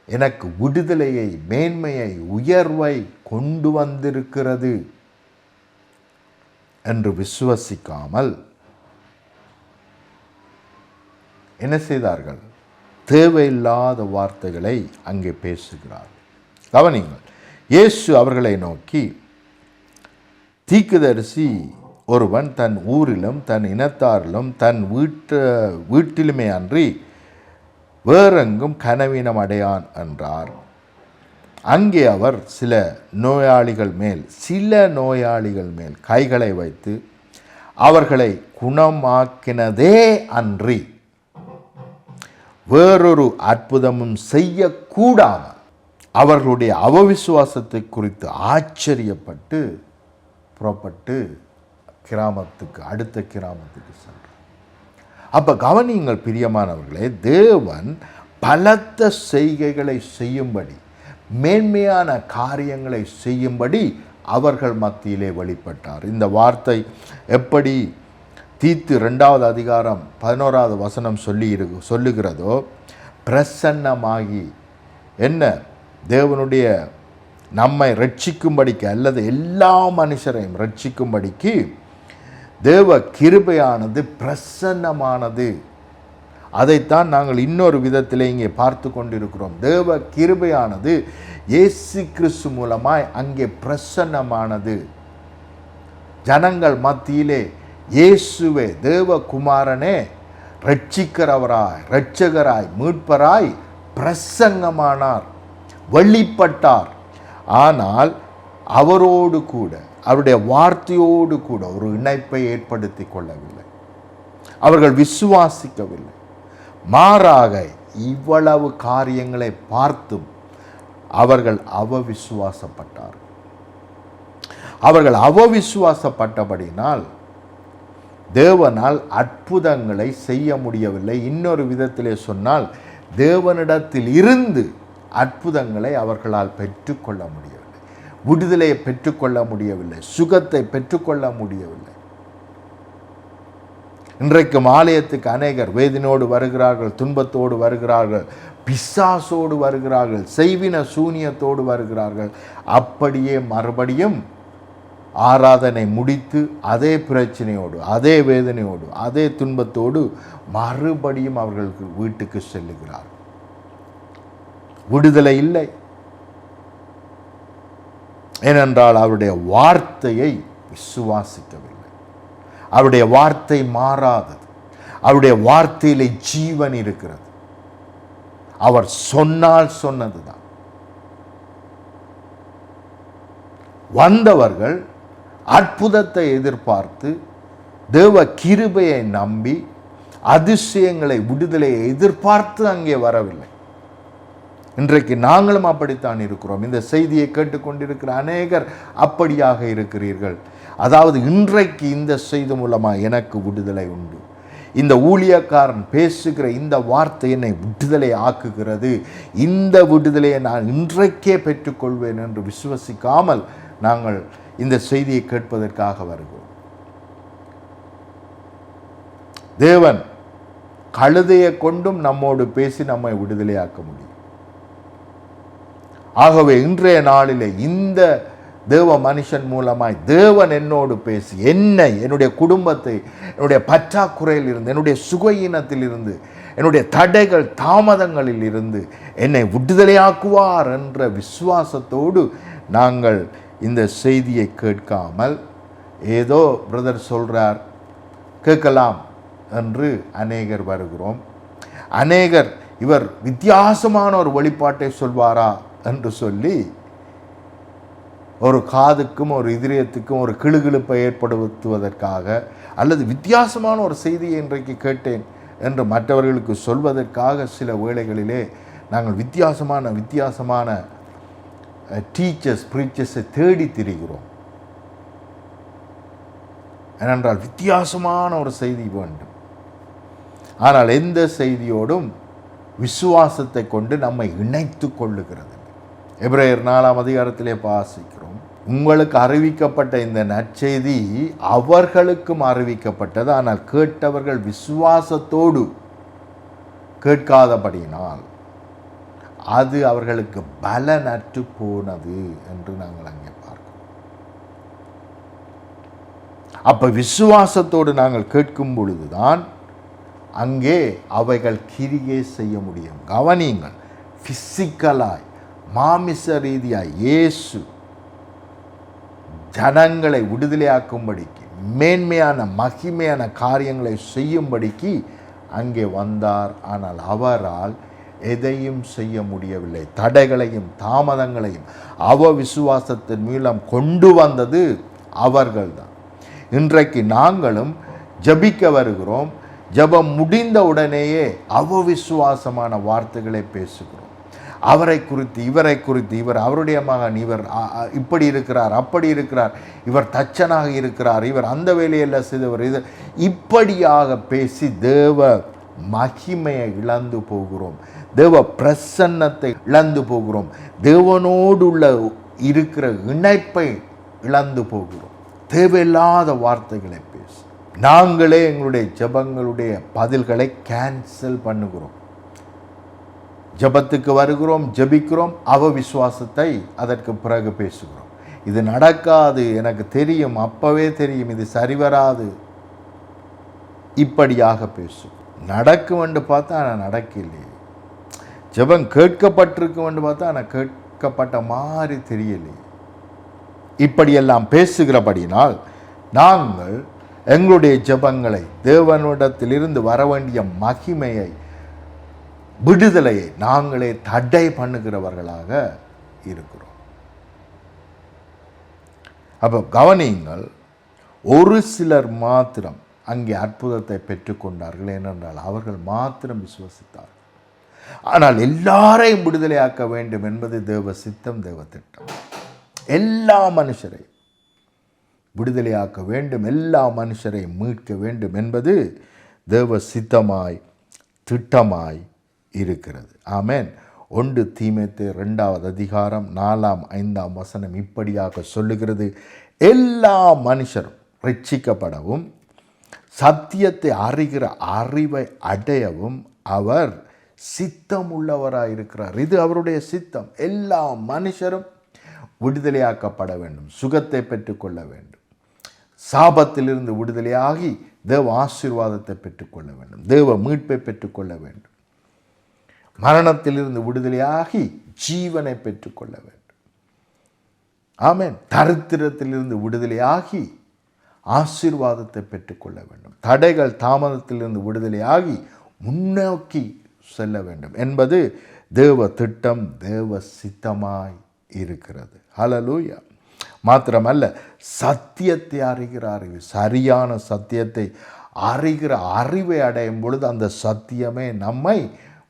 எனக்கு விடுதலையை, மேன்மையை, உயர்வை கொண்டு வந்திருக்கிறது என்று விசுவசிக்காமல் என்ன செய்தார்கள்? தேவையில்லாத வார்த்தைகளை அங்கே பேசுகிறார். கவனிங்கள், இயேசு அவர்களை நோக்கி, தீர்க்கதரிசி ஒருவன் தன் ஊரிலும் தன் இனத்தாரிலும் தன் வீட்டிலுமே அன்றி வேறெங்கும் கனவீனம் அடையான் என்றார். அங்கே அவர் சில நோயாளிகள் மேல் கைகளை வைத்து அவர்களை குணமாக்கினதே அன்றி வேறொரு அற்புதமும் செய்யக்கூடாமல் அவர்களுடைய அவவிசுவாசத்தை குறித்து ஆச்சரியப்பட்டு புறப்பட்டு அடுத்த கிராமத்துக்கு சென்றார். அப்போ கவனியுங்கள் பிரியமானவர்களே, தேவன் பலத்த செய்கைகளை செய்யும்படி, மேன்மையான காரியங்களை செய்யும்படி அவர்கள் மத்தியிலே வெளிப்பட்டார். இந்த வார்த்தை எப்படி தீத்து 2வது அதிகாரம் 11வது வசனம் சொல்லுகிறதோ, பிரசன்னமாகி என்ன தேவனுடைய நம்மை ரட்சிக்கும்படிக்கு அல்லது எல்லா மனுஷரையும் ரட்சிக்கும்படிக்கு தேவ கிருபையானது பிரசன்னமானது. அதைத்தான் நாங்கள் இன்னொரு விதத்திலே இங்கே பார்த்து கொண்டிருக்கிறோம். தேவ கிருபையானது இயேசு கிறிஸ்து மூலமாய் அங்கே பிரசன்னமானது. ஜனங்கள் மத்தியிலே இயேசுவே தேவகுமாரனே ரட்சிக்கிறவராய், இரட்சகராய், மீட்பராய் பிரசங்கமானார், வெளிப்பட்டார். ஆனால் அவரோடு கூட, அவருடைய வார்த்தையோடு கூட ஒரு இணைப்பை ஏற்படுத்தி கொள்ளவில்லை. அவர்கள் விசுவாசிக்கவில்லை. மாறாக இவ்வளவு காரியங்களை பார்த்தும் அவர்கள் அவவிசுவாசப்பட்டார்கள். அவர்கள் அவவிசுவாசப்பட்டபடினால் தேவனால் அற்புதங்களை செய்ய முடியவில்லை. இன்னொரு விதத்திலே சொன்னால், தேவனிடத்தில் இருந்து அற்புதங்களை அவர்களால் பெற்றுக்கொள்ள முடியவில்லை, விடுதலையை பெற்றுக்கொள்ள முடியவில்லை, சுகத்தை பெற்றுக்கொள்ள முடியவில்லை. இன்றைக்கும் ஆலயத்துக்கு அநேகர் வேதனையோடு வருகிறார்கள், துன்பத்தோடு வருகிறார்கள், பிசாசோடு வருகிறார்கள், செய்வின சூனியத்தோடு வருகிறார்கள். அப்படியே மறுபடியும் ஆராதனை முடித்து அதே பிரச்சனையோடு, அதே வேதனையோடு, அதே துன்பத்தோடு மறுபடியும் அவர்களுக்கு வீட்டுக்கு செல்லுகிறார். விடுதலை இல்லை. ஏனென்றால் அவருடைய வார்த்தையை விசுவாசிக்கவில்லை. அவருடைய வார்த்தை மாறாதது. அவருடைய வார்த்தையிலே ஜீவன் இருக்கிறது. அவர் சொன்னால் சொன்னதுதான். வந்தவர்கள் அற்புதத்தை எதிர்பார்த்து, தேவ கிருபையை நம்பி, அதிசயங்களை, விடுதலையை எதிர்பார்த்து அங்கே வரவில்லை. இன்றைக்கு நாங்களும் அப்படித்தான் இருக்கிறோம். இந்த செய்தியை கேட்டுக்கொண்டிருக்கிற அநேகர் அப்படியாக இருக்கிறீர்கள். அதாவது, இன்றைக்கு இந்த செய்தி மூலமாக எனக்கு விடுதலை உண்டு, இந்த ஊழியக்காரன் பேசுகிற இந்த வார்த்தை என்னை விடுதலை ஆக்குகிறது, இந்த விடுதலையை நான் இன்றைக்கே பெற்றுக்கொள்வேன் என்று விசுவசிக்காமல் நாங்கள் இந்த செய்தியை கேட்பதற்காக வருகிறோம். தேவன் கழுதையை கொண்டும் நம்மோடு பேசி நம்மை விடுதலையாக்க முடியும். ஆகவே இன்றைய நாளிலே இந்த தேவ மனுஷன் மூலமாய் தேவன் என்னோடு பேசி என்னுடைய குடும்பத்தை, என்னுடைய பற்றாக்குறையில் இருந்து, என்னுடைய சுகஈனத்தில் இருந்து, என்னுடைய தடைகள் தாமதங்களில் இருந்து என்னை விடுதலையாக்குவார் என்ற விசுவாசத்தோடு நாங்கள் இந்த செய்தியை கேட்காமல் ஏதோ பிரதர் சொல்றார் கேட்கலாம் என்று அநேகர் வருகிறோம். அநேகர் இவர் வித்தியாசமான ஒரு வெளிப்பாட்டை சொல்வாரா என்று சொல்லி ஒரு காதுக்கும் ஒரு இதயத்துக்கும் ஒரு கிளுகிழுப்பை ஏற்படுத்துவதற்காக அல்லது வித்தியாசமான ஒரு செய்தியை இன்றைக்கு கேட்டேன் என்று மற்றவர்களுக்கு சொல்வதற்காக சில வேளைகளிலே நாங்கள் வித்தியாசமான டீச்சர்ஸ் ப்ரீச்சர்ஸை தேடி திரிகிறோம். ஏனென்றால் வித்தியாசமான ஒரு செய்தி வேண்டும். ஆனால் எந்த செய்தியோடும் விசுவாசத்தை கொண்டு நம்மை இணைத்து கொள்ளுகிறது. எபிரேயர் 4ஆம் அதிகாரத்திலே வாசிக்கிறோம், உங்களுக்கு அறிவிக்கப்பட்ட இந்த நற்செய்தி அவர்களுக்கும் அறிவிக்கப்பட்டது, ஆனால் கேட்டவர்கள் விசுவாசத்தோடு கேட்காதபடியினால் அது அவர்களுக்கு பலனற்று போனது என்று நாங்கள் அங்கே பார்க்கிறோம். அப்ப விசுவாசத்தோடு நாங்கள் கேட்கும் பொழுதுதான் அங்கே அவைகள் கிரியை செய்ய முடியும். கவனியுங்கள், பிசிக்கலாய் மாமிச ரீதியாய் இயேசு ஜனங்களை விடுதலையாக்கும்படிக்கு மேன்மையான மகிமையான காரியங்களை செய்யும்படிக்கு அங்கே வந்தார். ஆனால் அவரால் எதையும் செய்ய முடியவில்லை. தடைகளையும் தாமதங்களையும் விசுவாசத்தின் மூலம் கொண்டு வந்தது அவர்கள்தான். இன்றைக்கு நாங்களும் ஜபிக்க வருகிறோம். ஜபம் முடிந்த உடனேயே விசுவாசமான வார்த்தைகளை பேசுகிறோம். அவரை குறித்து இவரை குறித்து, இவர் அவருடைய மகன், இவர் இப்படி இருக்கிறார், அப்படி இருக்கிறார், இவர் தச்சனாக இருக்கிறார், இவர் அந்த வேலையெல்லாம் செய்தவர், இது இப்படியாக பேசி தேவ மகிமையை இழந்து போகிறோம். தேவ பிரசன்னத்தை இழந்து போகிறோம். தேவனோடு இருக்கிற இணைப்பை இழந்து போகிறோம். தேவையில்லாத வார்த்தைகளை பேசி நாங்களே எங்களுடைய ஜபங்களுடைய பதில்களை கேன்சல் பண்ணுகிறோம். ஜபத்துக்கு வருகிறோம், ஜபிக்கிறோம், விசுவாசத்தை அதற்கு பிறகு பேசுகிறோம். இது நடக்காது, எனக்கு தெரியும், அப்பவே தெரியும், இது சரிவராது, இப்படியாக பேசும். நடக்கும் என்று பார்த்தா ஆனால் நடக்கலையே. ஜபம் கேட்கப்பட்டிருக்கும் என்று பார்த்தா ஆனால் கேட்கப்பட்ட மாதிரி தெரியலையே. இப்படியெல்லாம் பேசுகிறபடினால் நாங்கள் எங்களுடைய ஜபங்களை, தேவனிடத்திலிருந்து வர வேண்டிய மகிமையை, விடுதலையை நாங்களே தடை பண்ணுகிறவர்களாக இருக்கிறோம். அப்போ கவனியுங்கள், ஒரு சிலர் மாத்திரம் அங்கே அற்புதத்தை பெற்றுக்கொண்டார்கள். ஏனென்றால் அவர்கள் மாத்திரம் விசுவசித்தார்கள். ஆனால் எல்லாரையும் விடுதலையாக்க வேண்டும் என்பது தேவ சித்தம், தேவ திட்டம். எல்லா மனுஷரையும் விடுதலையாக்க வேண்டும், எல்லா மனுஷரையும் மீட்க வேண்டும் என்பது தேவ சித்தமாய் திட்டமாய் இருக்கிறது. ஆமென். 1 தீமோத்தேயு 2ஆம் அதிகாரம் 4ஆம் 5ஆம் வசனம் இப்படியாக சொல்லுகிறது, எல்லா மனுஷரும் ரட்சிக்கப்படவும் சத்தியத்தை அறிகிற அறிவை அடையவும் அவர் சித்தம் உள்ளவராயிருக்கிறார். இது அவருடைய சித்தம். எல்லா மனுஷரும் விடுதலையாக்கப்பட வேண்டும், சுகத்தை பெற்றுக்கொள்ள வேண்டும், சாபத்திலிருந்து விடுதலையாகி தேவ ஆசீர்வாதத்தை பெற்றுக்கொள்ள வேண்டும், தேவ மீட்பை பெற்றுக்கொள்ள வேண்டும், மரணத்திலிருந்து விடுதலையாகி ஜீவனை பெற்றுக்கொள்ள வேண்டும். ஆமென். தரித்திரத்திலிருந்து விடுதலையாகி ஆசீர்வாதத்தை பெற்றுக்கொள்ள வேண்டும், தடைகள் தாமதத்திலிருந்து விடுதலையாகி முன்னோக்கி செல்ல வேண்டும் என்பது தேவ திட்டம், தேவ சித்தமாய் இருக்கிறது. ஹல்லேலூயா. மாத்திரமல்ல, சத்தியத்தை அறிகிற அறிவு, சரியான சத்தியத்தை அறிகிற அறிவை அடையும் பொழுது அந்த சத்தியமே நம்மை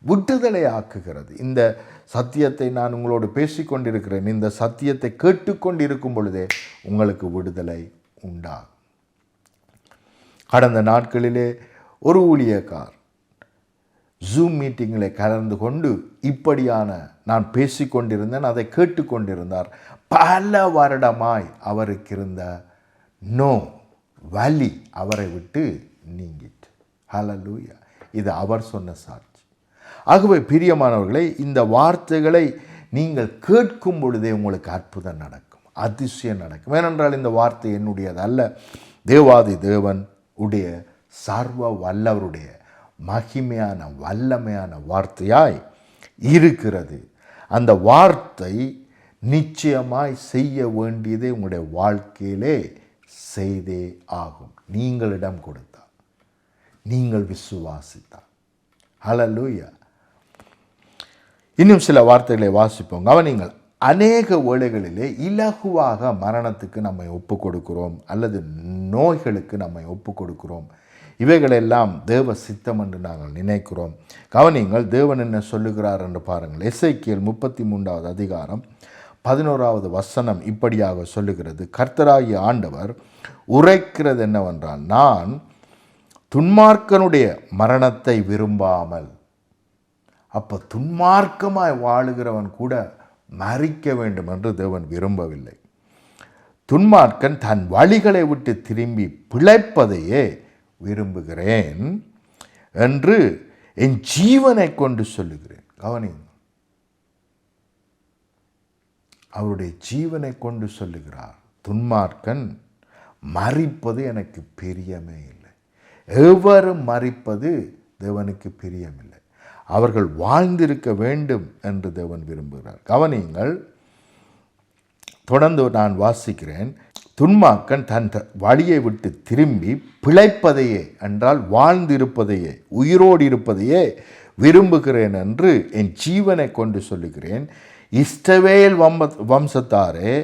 விடுதலை ஆக்குகிறது. இந்த சத்தியத்தை நான் உங்களோடு பேசிக்கொண்டிருக்கிறேன். இந்த சத்தியத்தை கேட்டுக்கொண்டு இருக்கும் பொழுதே உங்களுக்கு விடுதலை உண்டாகும். கடந்த நாட்களிலே ஒரு ஊழியக்கார் ஜூம் மீட்டிங்கில் கலந்து கொண்டு இப்படியான நான் பேசிக்கொண்டிருந்தேன், அதை கேட்டுக்கொண்டிருந்தார். பல வருடமாய் அவருக்கு இருந்த வலி அவரை விட்டு நீங்கிட்டு. ஹல்லேலூயா. இது அவர் சொன்ன சாட்சி. ஆகவே பிரியமானவர்களே, இந்த வார்த்தைகளை நீங்கள் கேட்கும் பொழுதே உங்களுக்கு அற்புதம் நடக்கும், அதிசயம் நடக்கும். ஏனென்றால் இந்த வார்த்தை என்னுடையது அல்ல, தேவாதி தேவன் உடைய சர்வ வல்லவருடைய மகிமையான வல்லமையான வார்த்தையாய் இருக்கிறது. அந்த வார்த்தை நிச்சயமாய் செய்ய வேண்டியதை உங்களுடைய வாழ்க்கையிலே செய்தே ஆகும். நீங்கள் இடம் கொடுத்தால், நீங்கள் விசுவாசித்தால். ஹல்லேலூயா. இன்னும் சில வார்த்தைகளை வாசிப்போம், கவனிங்கள். அநேக வேளைகளிலே இலகுவாக மரணத்துக்கு நம்மை ஒப்பு கொடுக்கிறோம், அல்லது நோய்களுக்கு நம்மை ஒப்பு கொடுக்கிறோம். இவைகளெல்லாம் தேவ சித்தம் என்று நாங்கள் நினைக்கிறோம். கவனிங்கள், தேவன் என்ன சொல்லுகிறார் என்று பாருங்கள். எசேக்கியேல் 33வது அதிகாரம் 11வது வசனம் இப்படியாக சொல்லுகிறது. கர்த்தராகிய ஆண்டவர் உரைக்கிறது என்னவென்றால், நான் துன்மார்க்கனுடைய மரணத்தை விரும்பாமல். அப்போ துன்மார்க்கமாய் வாழுகிறவன் கூட மரிக்க வேண்டும் என்று தேவன் விரும்பவில்லை. துன்மார்க்கன் தன் வழிகளை விட்டு திரும்பி பிழைப்பதையே விரும்புகிறேன் என்று என் ஜீவனை கொண்டு சொல்லுகிறேன். கவனிங்க, அவருடைய ஜீவனை கொண்டு சொல்லுகிறார், துன்மார்க்கன் மரிப்பது எனக்கு பிரியமே இல்லை. எவரும் மரிப்பது தேவனுக்கு பிரியமில்லை. அவர்கள் வாழ்ந்திருக்க வேண்டும் என்று தேவன் விரும்புகிறார். கவனியுங்கள், தொடர்ந்து நான் வாசிக்கிறேன். துன்மார்க்கன் தன் வழியை விட்டு திரும்பி பிழைப்பதையே, என்றால் வாழ்ந்திருப்பதையே, உயிரோடு இருப்பதையே விரும்புகிறேன் என்று என் ஜீவனை கொண்டு சொல்லுகிறேன். இஸ்ரவேல் வம்சத்தாரே,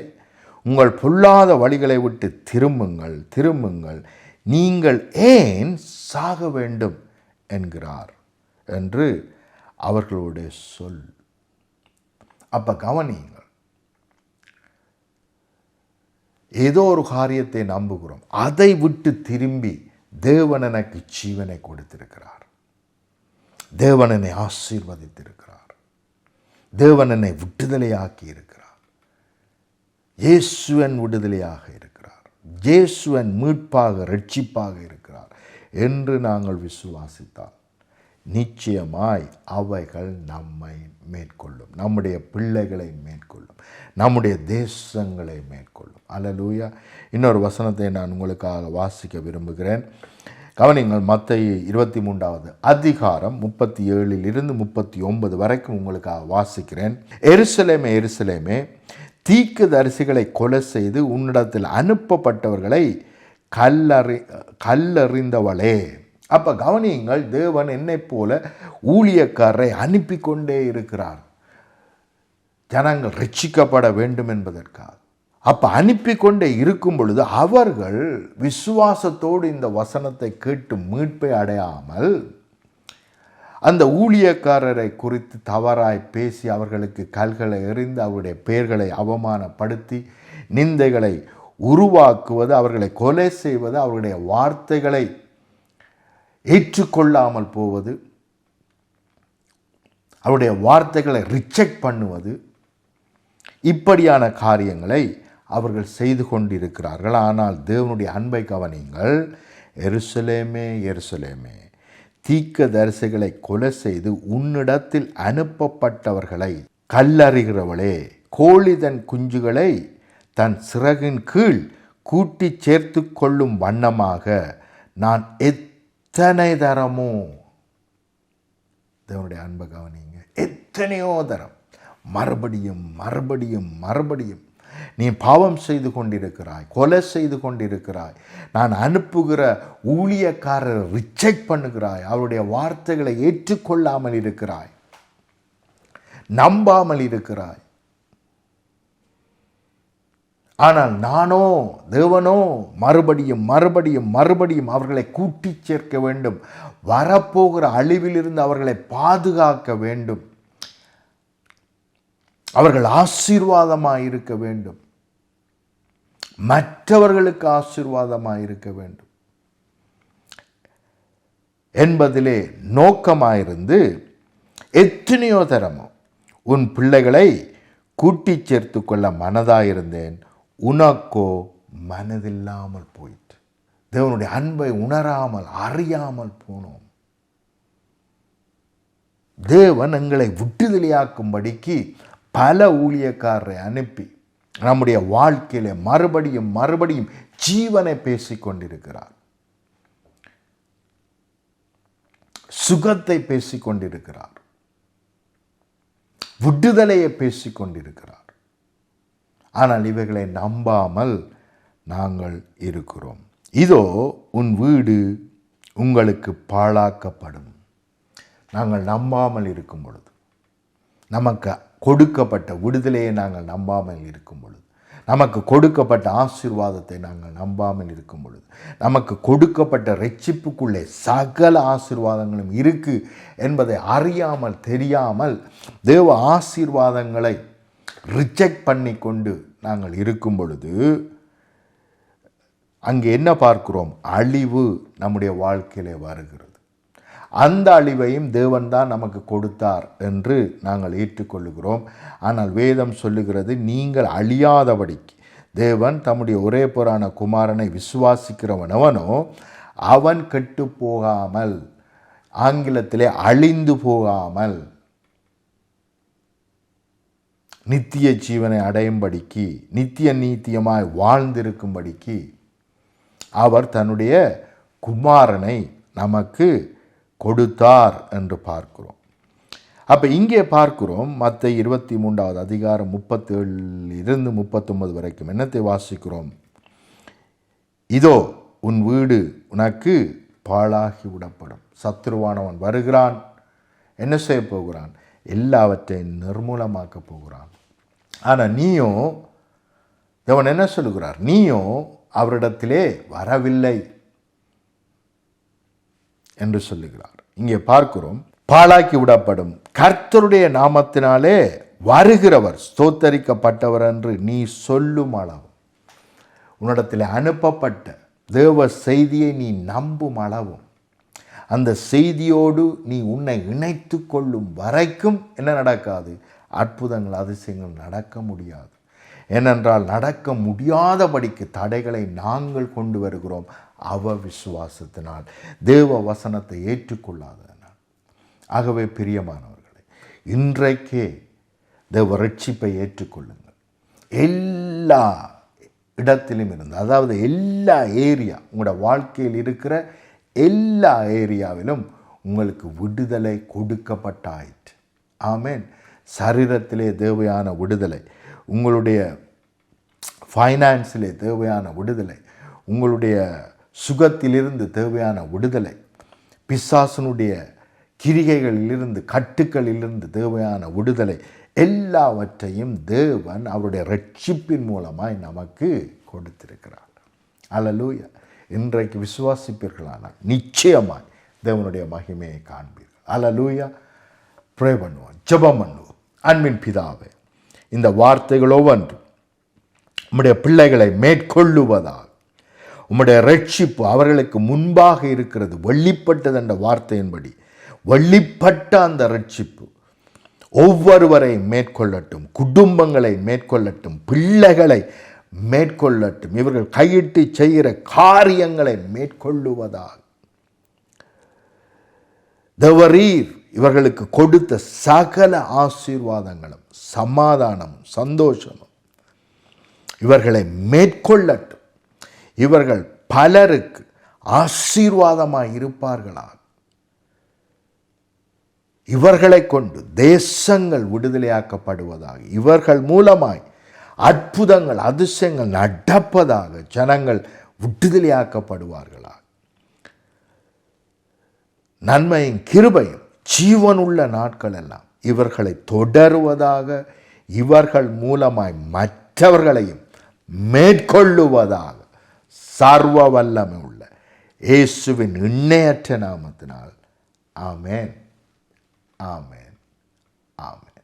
உங்கள் பொல்லாத வழிகளை விட்டு திரும்புங்கள், திரும்புங்கள், நீங்கள் ஏன் சாக வேண்டும் என்கிறார் என்று அவர்களுடைய சொல். அப்ப கவனியுங்கள், ஏதோ ஒரு காரியத்தை நம்புகிறோம், அதை விட்டு திரும்பி தேவன் எனக்கு ஜீவனை கொடுத்திருக்கிறார், தேவன் என்னை ஆசீர்வதித்திருக்கிறார், தேவன் என்னை விடுதலையாக்கி இருக்கிறார், இயேசுவன் விடுதலையாக இருக்கிறார், இயேசுவன் மீட்பாக இரட்சிப்பாக இருக்கிறார் என்று நாங்கள் விசுவாசித்தால் நிச்சயமாய் அவைகள் நம்மை மேற்கொள்ளும், நம்முடைய பிள்ளைகளை மேற்கொள்ளும், நம்முடைய தேசங்களை மேற்கொள்ளும். அல்லேலூயா. இன்னொரு வசனத்தை நான் உங்களுக்காக வாசிக்க விரும்புகிறேன். கவனிங்கள், மத்தேயு 23வது அதிகாரம் 37 39 வரைக்கும் உங்களுக்காக வாசிக்கிறேன். எருசலேமே, எருசலேமே, தீர்க்கதரிசிகளை கொலை செய்து உன்னிடத்தில் அனுப்பப்பட்டவர்களை கல்லறிந்தவளே. அப்போ கவனியுங்கள், தேவன் என்னை போல ஊழியக்காரரை அனுப்பி கொண்டே இருக்கிறார், ஜனங்கள் ரட்சிக்கப்பட வேண்டும் என்பதற்காக. அப்போ அனுப்பி கொண்டே இருக்கும் பொழுது அவர்கள் விசுவாசத்தோடு இந்த வசனத்தை கேட்டு மீட்பை அடையாமல் அந்த ஊழியக்காரரை குறித்து தவறாய் பேசி அவர்களுக்கு கல்களை எறிந்து அவருடைய பெயர்களை அவமானப்படுத்தி நிந்தைகளை உருவாக்குவது, அவர்களை கொலை செய்வது, அவருடைய வார்த்தைகளை ஏற்றுக்கொள்ளாமல் போவது, அவருடைய வார்த்தைகளை ரிஜெக்ட் பண்ணுவது, இப்படியான காரியங்களை அவர்கள் செய்து கொண்டிருக்கிறார்கள். ஆனால் தேவனுடைய அன்பை கவனியுங்கள். எருசலேமே, எருசலேமே, தீர்க்கதரிசிகளை கொலை செய்து உன்னிடத்தில் அனுப்பப்பட்டவர்களை கல்லறிகிறவளே, கோழி தன் குஞ்சுகளை தன் சிறகின் கீழ் கூட்டி சேர்த்து கொள்ளும் வண்ணமாக நான் எத்தனை தரமோ, தேவனுடைய அன்பை கவனிங்க, எத்தனையோ தரம் மறுபடியும் மறுபடியும் மறுபடியும் நீ பாவம் செய்து கொண்டிருக்கிறாய், கொலை செய்து கொண்டிருக்கிறாய், நான் அனுப்புகிற ஊழியக்காரரை ரிஜெக்ட் பண்ணுகிறாய், அவருடைய வார்த்தைகளை ஏற்றுக்கொள்ளாமல் இருக்கிறாய், நம்பாமல் இருக்கிறாய். ஆனால் நானோ, தேவனோ மறுபடியும் மறுபடியும் மறுபடியும் அவர்களை கூட்டி சேர்க்க வேண்டும், வரப்போகிற அழிவிலிருந்து அவர்களை பாதுகாக்க வேண்டும், அவர்கள் ஆசீர்வாதமாக இருக்க வேண்டும், மற்றவர்களுக்கு ஆசீர்வாதமாக இருக்க வேண்டும் என்பதிலே நோக்கமாயிருந்து எத்தனையோ தரமோ உன் பிள்ளைகளை கூட்டி சேர்த்து கொள்ள மனதாயிருந்தேன், உனக்கோ மனதில்லாமல் போயிற்று. தேவனுடைய அன்பை உணராமல் அறியாமல் போனோம். தேவன் எங்களை விடுதலையாக்கும்படிக்கு பல ஊழியக்காரரை அனுப்பி நம்முடைய வாழ்க்கையில மறுபடியும் மறுபடியும் ஜீவனை பேசிக்கொண்டிருக்கிறார், சுகத்தை பேசிக்கொண்டிருக்கிறார், விடுதலையை பேசிக்கொண்டிருக்கிறார். ஆனால் இவைகளை நம்பாமல் நாங்கள் இருக்கிறோம். இதோ உன் வீடு உங்களுக்கு பாழாக்கப்படும். நாங்கள் நம்பாமல் இருக்கும் பொழுது, நமக்கு கொடுக்கப்பட்ட விடுதலையை நாங்கள் நம்பாமல் இருக்கும் பொழுது, நமக்கு கொடுக்கப்பட்ட ஆசீர்வாதத்தை நாங்கள் நம்பாமல் இருக்கும் பொழுது, நமக்கு கொடுக்கப்பட்ட இரட்சிப்புக்குள்ளே சகல ஆசீர்வாதங்களும் இருக்கு என்பதை அறியாமல் தெரியாமல் தேவ ஆசீர்வாதங்களை ரிஜெக்ட் பண்ணி கொண்டு நாங்கள் இருக்கும் பொழுது அங்கே என்ன பார்க்கிறோம்? அழிவு நம்முடைய வாழ்க்கையிலே வருகிறது. அந்த அழிவையும் தேவன் தான் நமக்கு கொடுத்தார் என்று நாங்கள் ஏற்றுக்கொள்ளுகிறோம். ஆனால் வேதம் சொல்லுகிறது, நீங்கள் அழியாதபடிக்கு தேவன் தம்முடைய ஒரே பேரான குமாரனை விசுவாசிக்கிறவனவனோ அவன் கெட்டு போகாமல், ஆங்கிலத்திலே அழிந்து போகாமல் நித்திய ஜீவனை அடையும்படிக்கு, நித்திய நீத்தியமாய் வாழ்ந்திருக்கும்படிக்கு அவர் தன்னுடைய குமாரனை நமக்கு கொடுத்தார் என்று பார்க்கிறோம். அப்போ இங்கே பார்க்கிறோம் மத்தேயு 23வது அதிகாரம் 37 39 வரைக்கும் என்னத்தை வாசிக்கிறோம்? இதோ உன் வீடு உனக்கு பாழாகி விடப்படும். சத்துருவானவன் வருகிறான், என்ன செய்ய போகிறான்? எல்லாவற்றையும் நிர்மூலமாக்க போகிறான். ஆனால் நீயும் தேவன் என்ன சொல்லுகிறார்? நீயும் அவரிடத்திலே வரவில்லை என்று சொல்லுகிறார். இங்கே பார்க்கிறோம், பாழாக்கி விடப்படும் கர்த்தருடைய நாமத்தினாலே வருகிறவர் ஸ்தோத்தரிக்கப்பட்டவர் என்று நீ சொல்லும் அளவு, உன்னிடத்தில் அனுப்பப்பட்ட தேவ செய்தியை நீ நம்பும் அளவும், அந்த செய்தியோடு நீ உன்னை இணைத்து கொள்ளும் வரைக்கும் என்ன நடக்காது? அற்புதங்கள் அதிசயங்கள் நடக்க முடியாது. ஏனென்றால் நடக்க முடியாதபடிக்கு தடைகளை நாங்கள் கொண்டு வருகிறோம் விசுவாசத்தினால், தேவ வசனத்தை ஏற்றுக்கொள்ளாததனால். ஆகவே பிரியமானவர்களே, இன்றைக்கே தேவ ரட்சிப்பை ஏற்றுக்கொள்ளுங்கள். எல்லா இடத்திலும் இருந்து, அதாவது எல்லா ஏரியா, உங்களோட வாழ்க்கையில் இருக்கிற எல்லா ஏரியாவிலும் உங்களுக்கு விடுதலை கொடுக்கப்பட்டாயிற்று. ஆமேன். சரீரத்திலே தேவையான விடுதலை, உங்களுடைய ஃபைனான்ஸிலே தேவையான விடுதலை, உங்களுடைய சுகத்திலிருந்து தேவையான விடுதலை, பிசாசனுடைய கிரிகைகளிலிருந்து கட்டுக்களிலிருந்து தேவையான விடுதலை, எல்லாவற்றையும் தேவன் அவருடைய ரட்சிப்பின் மூலமாய் நமக்கு கொடுத்திருக்கிறார். அல்லேலூயா. இன்றைக்கு விசுவாசிப்பீர்களானால் நிச்சயமாய் தேவனுடைய மகிமையை காண்பீர்கள். அல்லேலூயா. ப்ரே பண்ணுவோம், ஜெபம் பண்ணுவோம். அன்பின் பிதாவே, இந்த வார்த்தைகள் ஒவ்வொன்றும் உம்முடைய பிள்ளைகளை மேற்கொள்ளுவதாக, உம்முடைய ரட்சிப்பு அவர்களுக்கு முன்பாக இருக்கிறது, வெளிப்பட்டது என்ற வார்த்தையின்படி வெளிப்பட்ட அந்த ரட்சிப்பு ஒவ்வொருவரையும் மேற்கொள்ளட்டும், குடும்பங்களை மேற்கொள்ளட்டும், பிள்ளைகளை மேற்கொள்ளட்டும், இவர்கள் கையிட்டு செய்கிற காரியங்களை மேற்கொள்ளுவதாக. தேவரீர் இவர்களுக்கு கொடுத்த சகல ஆசீர்வாதங்களும் சமாதானமும் சந்தோஷமும் இவர்களை மேற்கொள்ளட்டும். இவர்கள் பலருக்கு ஆசீர்வாதமாய் இருப்பார்களாக. இவர்களை கொண்டு தேசங்கள் விடுதலையாக்கப்படுவதாக, இவர்கள் மூலமாய் அற்புதங்கள் அதிசயங்கள் நடப்பதாக, ஜனங்கள் விடுதலையாக்கப்படுவார்களாக. நன்மையும் கிருபையும் ஜீவனுள்ள நாட்கள் எல்லாம் இவர்களை தொடருவதாக, இவர்கள் மூலமாய் மற்றவர்களையும் மேற்கொள்ளுவதாக சர்வ வல்லமை உள்ள இயேசுவின் இணையற்ற நாமத்தினால் ஆமென், ஆமென், ஆமென்.